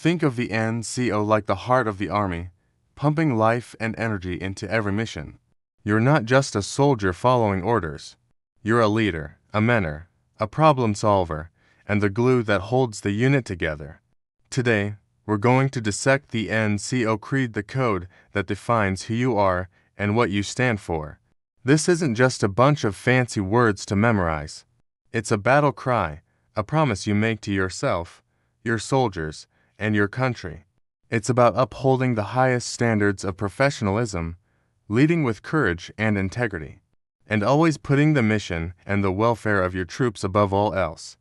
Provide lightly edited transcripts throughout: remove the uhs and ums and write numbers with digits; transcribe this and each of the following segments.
Think of the NCO like the heart of the Army, pumping life and energy into every mission. You're not just a soldier following orders. You're a leader, a mentor, a problem solver, and the glue that holds the unit together. Today, we're going to dissect the NCO Creed, the code that defines who you are and what you stand for. This isn't just a bunch of fancy words to memorize. It's a battle cry, a promise you make to yourself, your soldiers, and your country. It's about upholding the highest standards of professionalism, leading with courage and integrity, and always putting the mission and the welfare of your troops above all else.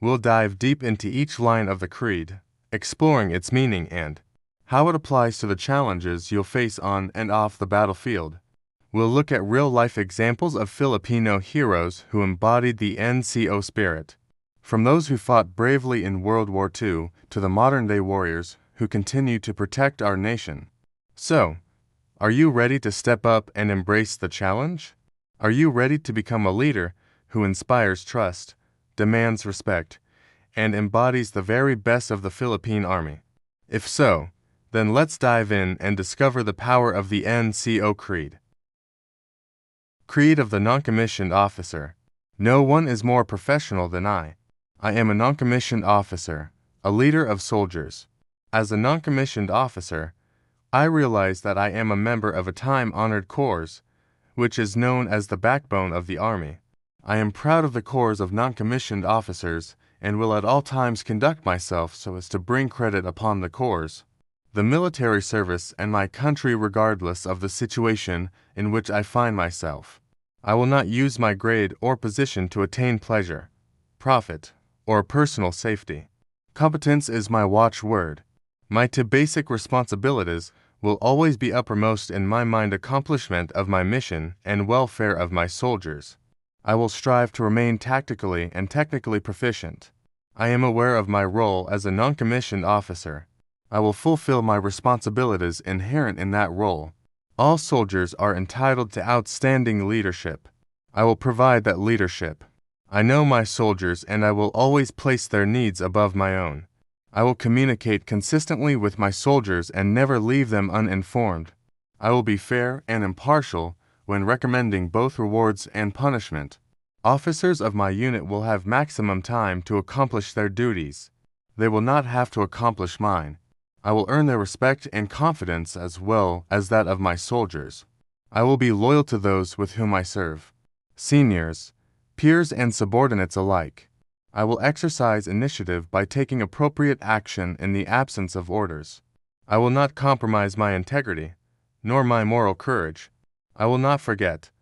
We'll dive deep into each line of the creed, exploring its meaning and how it applies to the challenges you'll face on and off the battlefield. We'll look at real-life examples of Filipino heroes who embodied the NCO spirit, from those who fought bravely in World War II to the modern-day warriors who continue to protect our nation. So, are you ready to step up and embrace the challenge? Are you ready to become a leader who inspires trust, demands respect, and embodies the very best of the Philippine Army? If so, then let's dive in and discover the power of the NCO Creed. Creed of the Non-Commissioned Officer. No one is more professional than I. I am a non-commissioned officer, a leader of soldiers. As a non-commissioned officer, I realize that I am a member of a time-honored corps, which is known as the backbone of the Army. I am proud of the corps of non-commissioned officers and will at all times conduct myself so as to bring credit upon the corps, the military service, and my country regardless of the situation in which I find myself. I will not use my grade or position to attain pleasure, profit, or personal safety. Competence is my watchword. My two basic responsibilities will always be uppermost in my mind: accomplishment of my mission and welfare of my soldiers. I will strive to remain tactically and technically proficient. I am aware of my role as a non-commissioned officer. I will fulfill my responsibilities inherent in that role. All soldiers are entitled to outstanding leadership. I will provide that leadership. I know my soldiers and I will always place their needs above my own. I will communicate consistently with my soldiers and never leave them uninformed. I will be fair and impartial when recommending both rewards and punishment. Officers of my unit will have maximum time to accomplish their duties. They will not have to accomplish mine. I will earn their respect and confidence as well as that of my soldiers. I will be loyal to those with whom I serve, seniors, peers, and subordinates alike. I will exercise initiative by taking appropriate action in the absence of orders. I will not compromise my integrity, nor my moral courage. I will not forget,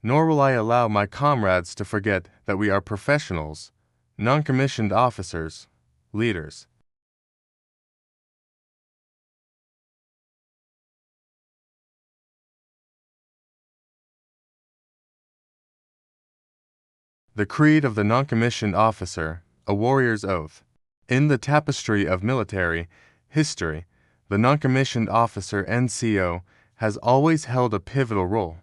nor will I allow my comrades to forget that we are professionals, non-commissioned officers, leaders. The Creed of the Non-Commissioned Officer, a Warrior's Oath. In the tapestry of military history, the non-commissioned officer NCO has always held a pivotal role.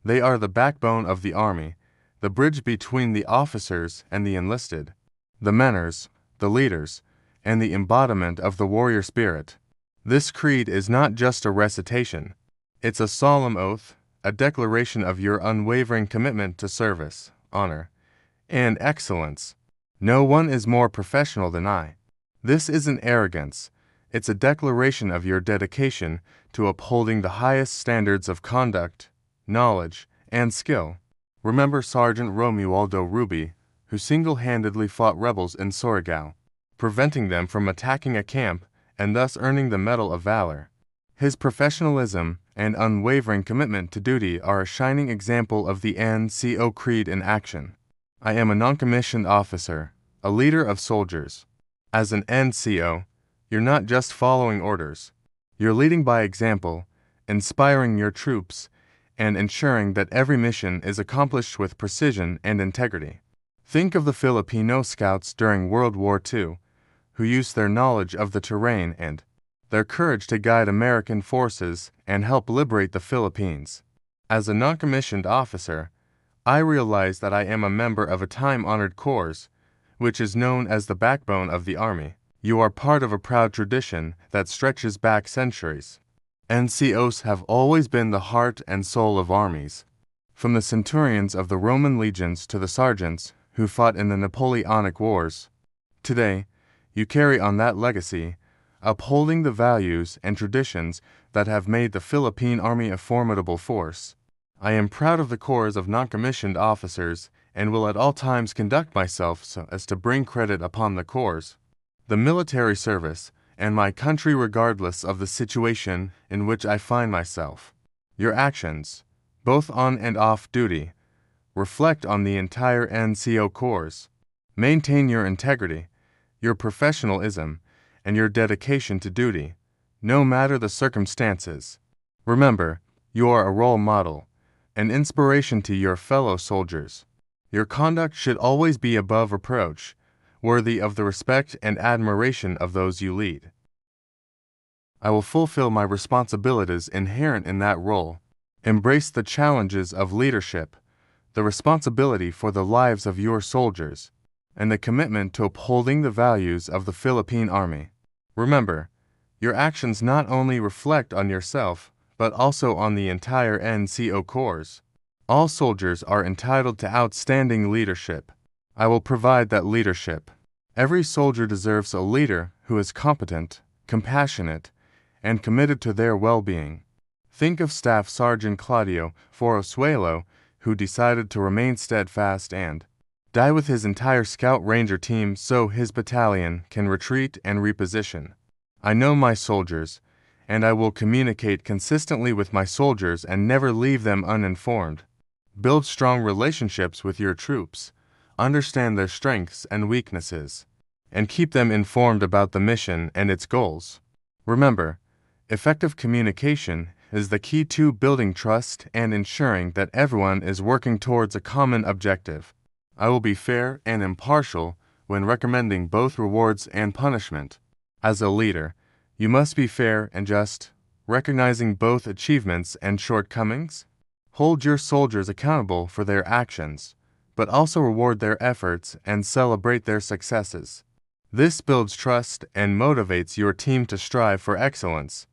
They are the backbone of the Army, the bridge between the officers and the enlisted, the mentors, the leaders, and the embodiment of the warrior spirit. This creed is not just a recitation. It's a solemn oath, a declaration of your unwavering commitment to service, honor, and excellence. No one is more professional than I. This isn't arrogance. It's a declaration of your dedication to upholding the highest standards of conduct, knowledge, and skill. Remember Sergeant Romualdo Ruby, who single-handedly fought rebels in Surigao, preventing them from attacking a camp and thus earning the Medal of Valor. His professionalism and unwavering commitment to duty are a shining example of the NCO Creed in action. I am a non-commissioned officer, a leader of soldiers. As an NCO, you're not just following orders. You're leading by example, inspiring your troops, and ensuring that every mission is accomplished with precision and integrity. Think of the Filipino scouts during World War II, who used their knowledge of the terrain and their courage to guide American forces and help liberate the Philippines. As a non-commissioned officer, I realize that I am a member of a time-honored corps, which is known as the backbone of the Army. You are part of a proud tradition that stretches back centuries. NCOs have always been the heart and soul of armies. From the centurions of the Roman legions to the sergeants who fought in the Napoleonic Wars. Today, you carry on that legacy, upholding the values and traditions that have made the Philippine Army a formidable force. I am proud of the corps of non-commissioned officers and will at all times conduct myself so as to bring credit upon the corps, the military service, and my country regardless of the situation in which I find myself. Your actions, both on and off duty, reflect on the entire NCO corps. Maintain your integrity, your professionalism, and your dedication to duty, no matter the circumstances. Remember, you are a role model, an inspiration to your fellow soldiers. Your conduct should always be above reproach, worthy of the respect and admiration of those you lead. I will fulfill my responsibilities inherent in that role, embrace the challenges of leadership, the responsibility for the lives of your soldiers, and the commitment to upholding the values of the Philippine Army. Remember, your actions not only reflect on yourself, but also on the entire NCO corps. All soldiers are entitled to outstanding leadership. I will provide that leadership. Every soldier deserves a leader who is competent, compassionate, and committed to their well-being. Think of Staff Sergeant Claudio Forosuelo, who decided to remain steadfast and die with his entire Scout Ranger team so his battalion can retreat and reposition. I know my soldiers, and I will communicate consistently with my soldiers and never leave them uninformed. Build strong relationships with your troops, understand their strengths and weaknesses, and keep them informed about the mission and its goals. Remember, effective communication is the key to building trust and ensuring that everyone is working towards a common objective. I will be fair and impartial when recommending both rewards and punishment. As a leader, you must be fair and just, recognizing both achievements and shortcomings. Hold your soldiers accountable for their actions, but also reward their efforts and celebrate their successes. This builds trust and motivates your team to strive for excellence.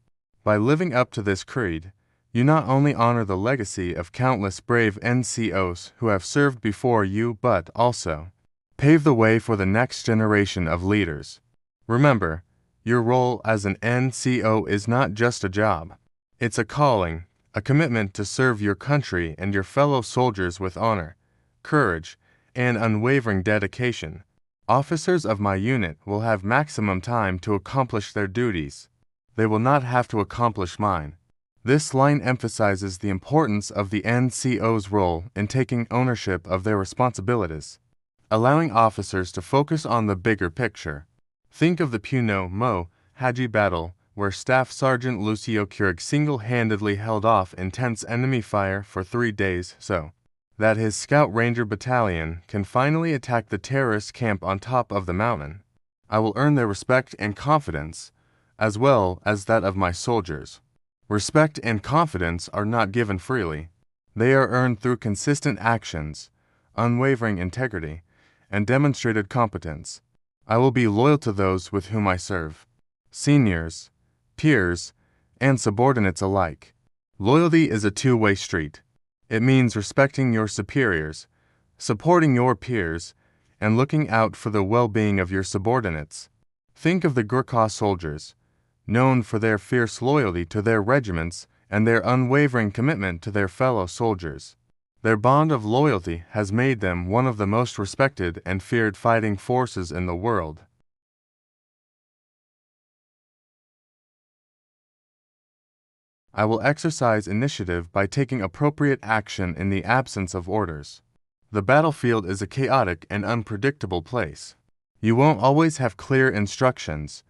By living up to this creed, you not only honor the legacy of countless brave NCOs who have served before you, but also pave the way for the next generation of leaders. Remember, your role as an NCO is not just a job. It's a calling, a commitment to serve your country and your fellow soldiers with honor, courage, and unwavering dedication. Officers of my unit will have maximum time to accomplish their duties. They will not have to accomplish mine. This line emphasizes the importance of the NCO's role in taking ownership of their responsibilities, allowing officers to focus on the bigger picture. Think of the Puno Mo Haji battle, where Staff Sergeant Lucio Curig single-handedly held off intense enemy fire for 3 days so that his Scout Ranger battalion can finally attack the terrorist camp on top of the mountain. I will earn their respect and confidence, as well as that of my soldiers. Respect and confidence are not given freely. They are earned through consistent actions, unwavering integrity, and demonstrated competence. I will be loyal to those with whom I serve, seniors, peers, and subordinates alike. Loyalty is a two-way street. It means respecting your superiors, supporting your peers, and looking out for the well-being of your subordinates. Think of the Gurkha soldiers, known for their fierce loyalty to their regiments and their unwavering commitment to their fellow soldiers. Their bond of loyalty has made them one of the most respected and feared fighting forces in the world. I will exercise initiative by taking appropriate action in the absence of orders. The battlefield is a chaotic and unpredictable place. You won't always have clear instructions,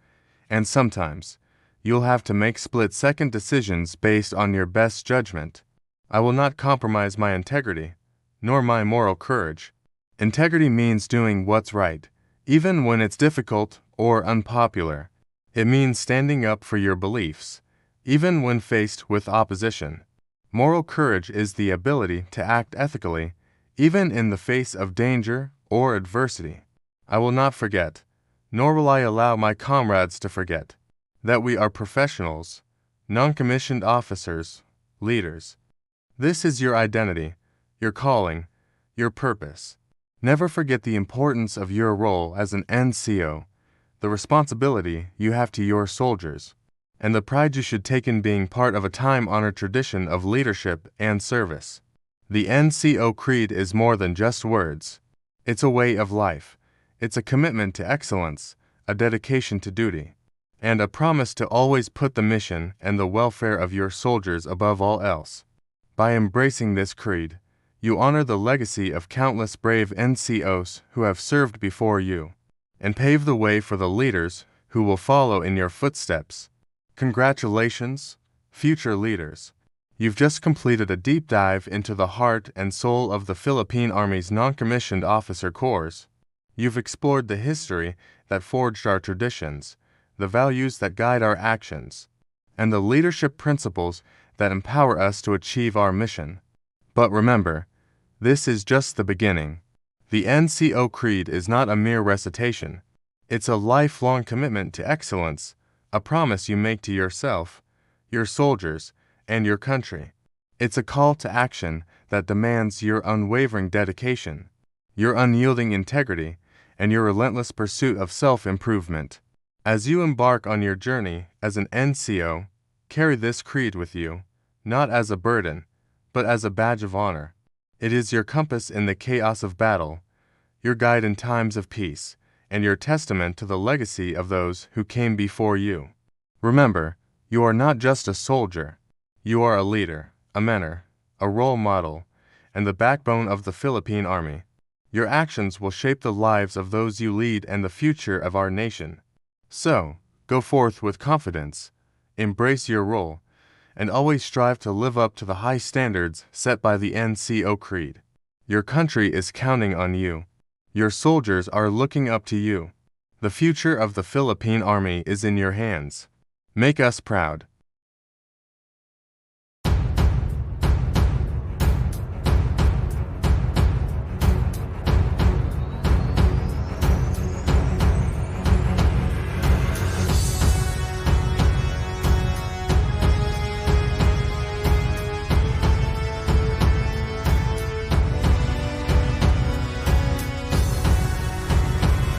and sometimes you'll have to make split-second decisions based on your best judgment. I will not compromise my integrity, nor my moral courage. Integrity means doing what's right, even when it's difficult or unpopular. It means standing up for your beliefs, even when faced with opposition. Moral courage is the ability to act ethically, even in the face of danger or adversity. I will not forget, nor will I allow my comrades to forget that we are professionals, non-commissioned officers, leaders. This is your identity, your calling, your purpose. Never forget the importance of your role as an NCO, the responsibility you have to your soldiers, and the pride you should take in being part of a time-honored tradition of leadership and service. The NCO Creed is more than just words. It's a way of life. It's a commitment to excellence, a dedication to duty, and a promise to always put the mission and the welfare of your soldiers above all else. By embracing this creed, you honor the legacy of countless brave NCOs who have served before you, and pave the way for the leaders who will follow in your footsteps. Congratulations, future leaders. You've just completed a deep dive into the heart and soul of the Philippine Army's non-commissioned officer corps. You've explored the history that forged our traditions, the values that guide our actions, and the leadership principles that empower us to achieve our mission. But remember, this is just the beginning. The NCO Creed is not a mere recitation. It's a lifelong commitment to excellence, a promise you make to yourself, your soldiers, and your country. It's a call to action that demands your unwavering dedication, your unyielding integrity, and your relentless pursuit of self-improvement. As you embark on your journey as an NCO, carry this creed with you, not as a burden, but as a badge of honor. It is your compass in the chaos of battle, your guide in times of peace, and your testament to the legacy of those who came before you. Remember, you are not just a soldier. You are a leader, a mentor, a role model, and the backbone of the Philippine Army. Your actions will shape the lives of those you lead and the future of our nation. So, go forth with confidence, embrace your role, and always strive to live up to the high standards set by the NCO Creed. Your country is counting on you. Your soldiers are looking up to you. The future of the Philippine Army is in your hands. Make us proud.